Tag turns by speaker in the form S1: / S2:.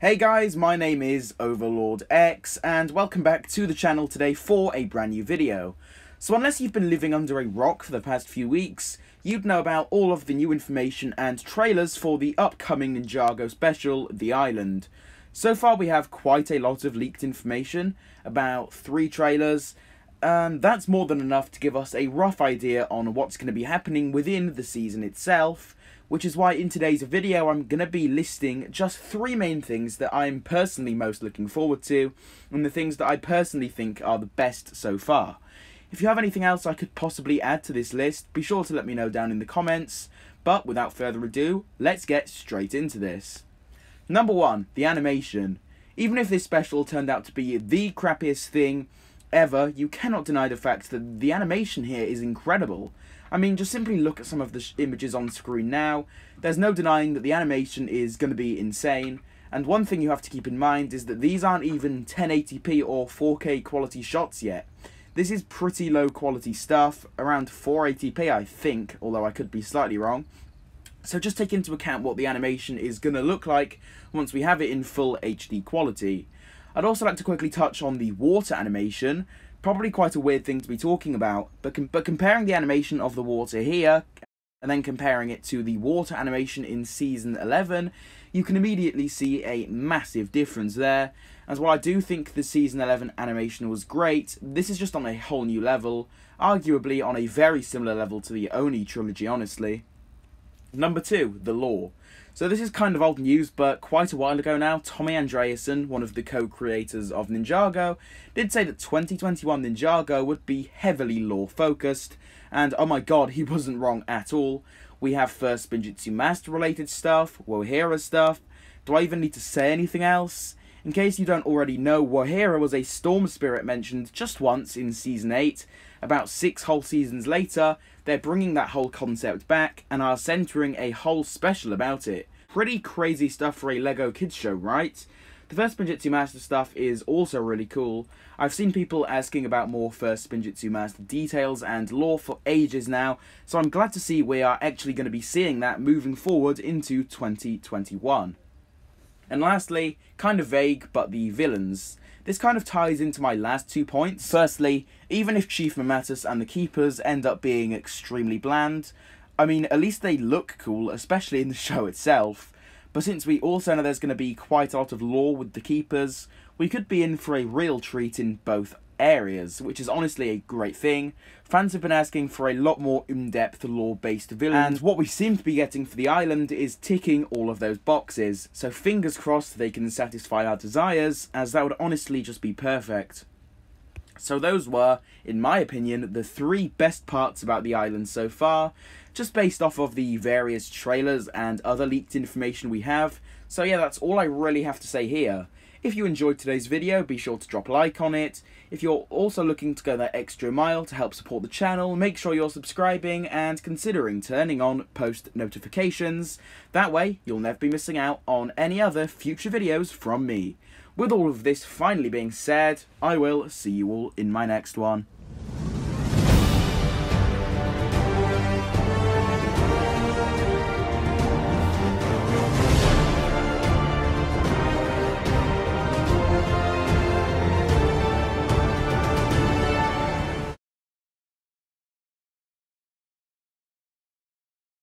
S1: Hey guys, my name is Overlord X, and welcome back to the channel today for a brand new video. So unless you've been living under a rock for the past few weeks, you'd know about all of the new information and trailers for the upcoming Ninjago special, The Island. So far we have quite a lot of leaked information, about 3 trailers, and that's more than enough to give us a rough idea on what's going to be happening within the season itself, which is why in today's video I'm going to be listing just 3 main things that I'm personally most looking forward to, and the things that I personally think are the best so far. If you have anything else I could possibly add to this list, be sure to let me know down in the comments, but without further ado, let's get straight into this. Number 1, the animation. Even if this special turned out to be the crappiest thing ever, you cannot deny the fact that the animation here is incredible. I mean, just simply look at some of the images on screen now. There's no denying that the animation is going to be insane. And one thing you have to keep in mind is that these aren't even 1080p or 4K quality shots yet. This is pretty low quality stuff, around 480p I think, although I could be slightly wrong. So just take into account what the animation is going to look like once we have it in full HD quality. I'd also like to quickly touch on the water animation. Probably quite a weird thing to be talking about, but comparing the animation of the water here, and then comparing it to the water animation in Season 11, you can immediately see a massive difference there. As while I do think the Season 11 animation was great, this is just on a whole new level, arguably on a very similar level to the Oni trilogy, honestly. Number 2, the lore. So this is kind of old news, but quite a while ago now, Tommy Andreasen, one of the co-creators of Ninjago, did say that 2021 Ninjago would be heavily lore-focused, and oh my god, he wasn't wrong at all. We have first Spinjitzu Master related stuff, Wohira stuff. Do I even need to say anything else? In case you don't already know, Wohira was a storm spirit mentioned just once in Season 8. About 6 whole seasons later, they're bringing that whole concept back and are centering a whole special about it. Pretty crazy stuff for a LEGO kids show, right? The first Spinjitzu Master stuff is also really cool. I've seen people asking about more first Spinjitzu Master details and lore for ages now, so I'm glad to see we are actually going to be seeing that moving forward into 2021. And lastly, kind of vague, but the villains. This kind of ties into my last 2 points. Firstly, even if Chief Mamatus and the Keepers end up being extremely bland, I mean, at least they look cool, especially in the show itself. But since we also know there's going to be quite a lot of lore with the Keepers, we could be in for a real treat in both areas, which is honestly a great thing. Fans have been asking for a lot more in-depth lore-based villains, and what we seem to be getting for the island is ticking all of those boxes, so fingers crossed they can satisfy our desires, as that would honestly just be perfect. So those were, in my opinion, the 3 best parts about the island so far, just based off of the various trailers and other leaked information we have. So yeah, that's all I really have to say here. If you enjoyed today's video, be sure to drop a like on it. If you're also looking to go that extra mile to help support the channel, make sure you're subscribing and considering turning on post notifications. That way, you'll never be missing out on any other future videos from me. With all of this finally being said, I will see you all in my next one.